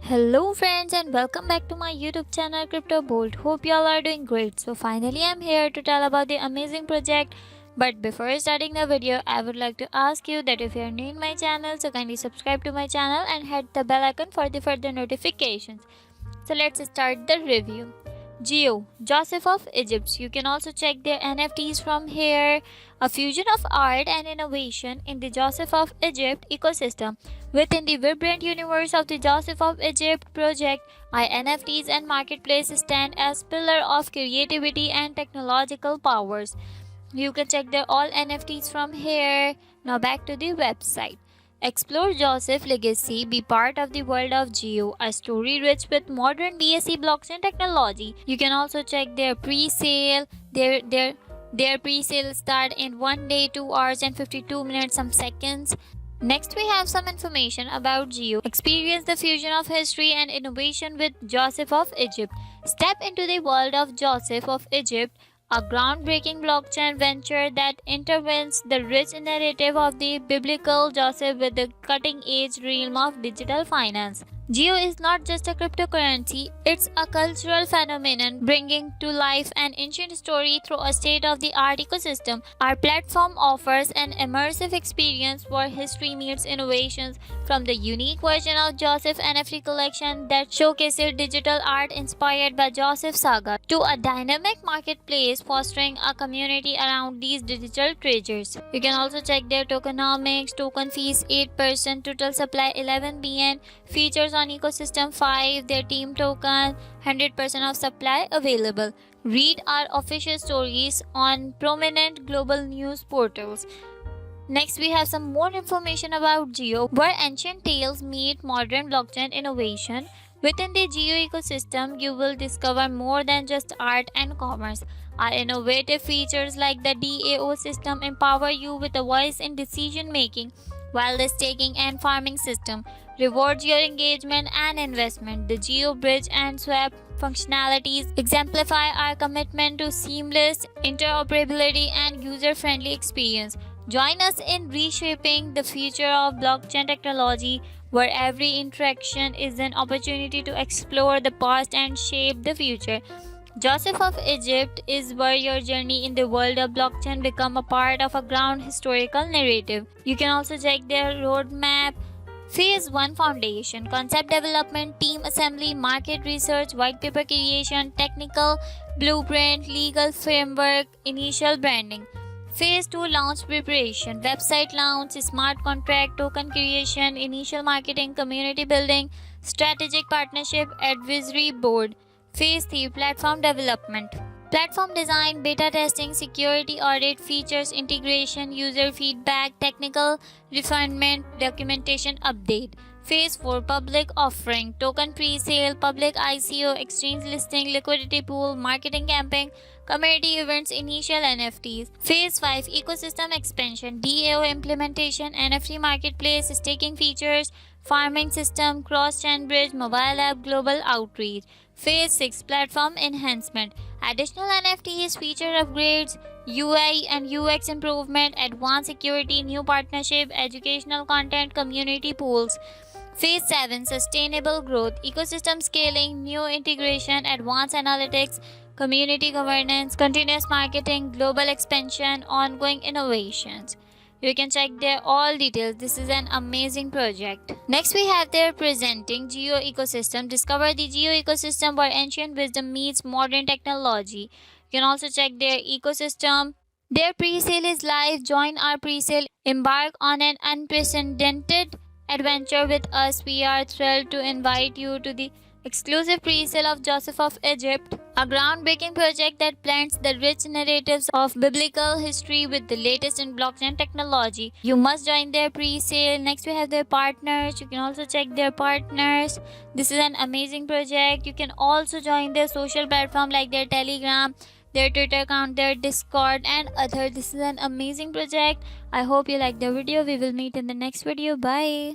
Hello friends and welcome back to my YouTube channel Crypto Bolt. Hope y'all are doing great. So finally I'm here to tell about the amazing project. But before starting the video, I would like to ask you that if you are new in my channel, so kindly subscribe to my channel and hit the bell icon for the further notifications. So let's start the review. Joseph of Egypt. You can also check their NFTs from here. A fusion of art and innovation in the Joseph of Egypt ecosystem. Within the vibrant universe of the Joseph of Egypt project, NFTs and marketplaces stand as pillar of creativity and technological powers. You can check their all NFTs from here. Now back to the website. Explore Joseph's legacy, be part of the world of Geo, a story rich with modern BSC blockchain technology. You can also check their pre-sale. Their pre-sale start in 1 day, 2 hours and 52 minutes some seconds. Next we have some information about Geo. Experience the fusion of history and innovation with Joseph of Egypt. Step into the world of Joseph of Egypt, a groundbreaking blockchain venture that intertwines the rich narrative of the biblical Joseph with the cutting-edge realm of digital finance. Geo is not just a cryptocurrency, it's a cultural phenomenon bringing to life an ancient story through a state-of-the-art ecosystem. Our platform offers an immersive experience where history meets innovations, from the unique version of Joseph NFT collection that showcases digital art inspired by Joseph saga to a dynamic marketplace fostering a community around these digital treasures. You can also check their tokenomics, token fees 8%, total supply 11 BN, features on ecosystem 5, their team token, 100% of supply available. Read our official stories on prominent global news portals. Next, we have some more information about Geo, where ancient tales meet modern blockchain innovation. Within the Geo ecosystem, you will discover more than just art and commerce. Our innovative features like the DAO system empower you with a voice in decision making, while the staking and farming system rewards your engagement and investment. The Geo Bridge and Swap functionalities exemplify our commitment to seamless interoperability and user-friendly experience. Join us in reshaping the future of blockchain technology, where every interaction is an opportunity to explore the past and shape the future. Joseph of Egypt is where your journey in the world of blockchain become a part of a ground historical narrative. You can also check their roadmap. Phase 1 Foundation, Concept Development, Team Assembly, Market Research, White Paper Creation, Technical Blueprint, Legal Framework, Initial Branding. Phase 2 Launch Preparation, Website Launch, Smart Contract, Token Creation, Initial Marketing, Community Building, Strategic Partnership, Advisory Board. Phase 3 Platform Development, Platform Design, Beta Testing, Security Audit, Features Integration, User Feedback, Technical Refinement, Documentation Update. Phase 4 Public Offering, Token Pre-Sale, Public ICO, Exchange Listing, Liquidity Pool, Marketing Campaign, Community Events, Initial NFTs. Phase 5 Ecosystem Expansion, DAO Implementation, NFT Marketplace, Staking Features, Farming System, Cross-Chain Bridge, Mobile App, Global Outreach. Phase 6 Platform Enhancement, Additional NFTs, Feature Upgrades, UI and UX Improvement, Advanced Security, New Partnership, Educational Content, Community Pools. Phase 7 Sustainable Growth, Ecosystem Scaling, New Integration, Advanced Analytics, Community Governance, Continuous Marketing, Global Expansion, Ongoing Innovations. You can check their all details. This is an amazing project. Next we have their presenting Geo ecosystem. Discover the Geo ecosystem where ancient wisdom meets modern technology. You can also check their ecosystem. Their pre-sale is live. Join our pre-sale. Embark on an unprecedented adventure with us. We are thrilled to invite you to the exclusive pre-sale of Joseph of Egypt, a groundbreaking project that blends the rich narratives of biblical history with the latest in blockchain technology. You must join their pre-sale. Next we have their partners. You can also check their partners. This is an amazing project. You can also join their social platform like their Telegram, their Twitter account, their Discord and other. This is an amazing project. I hope you like the video. We will meet in the next video. Bye.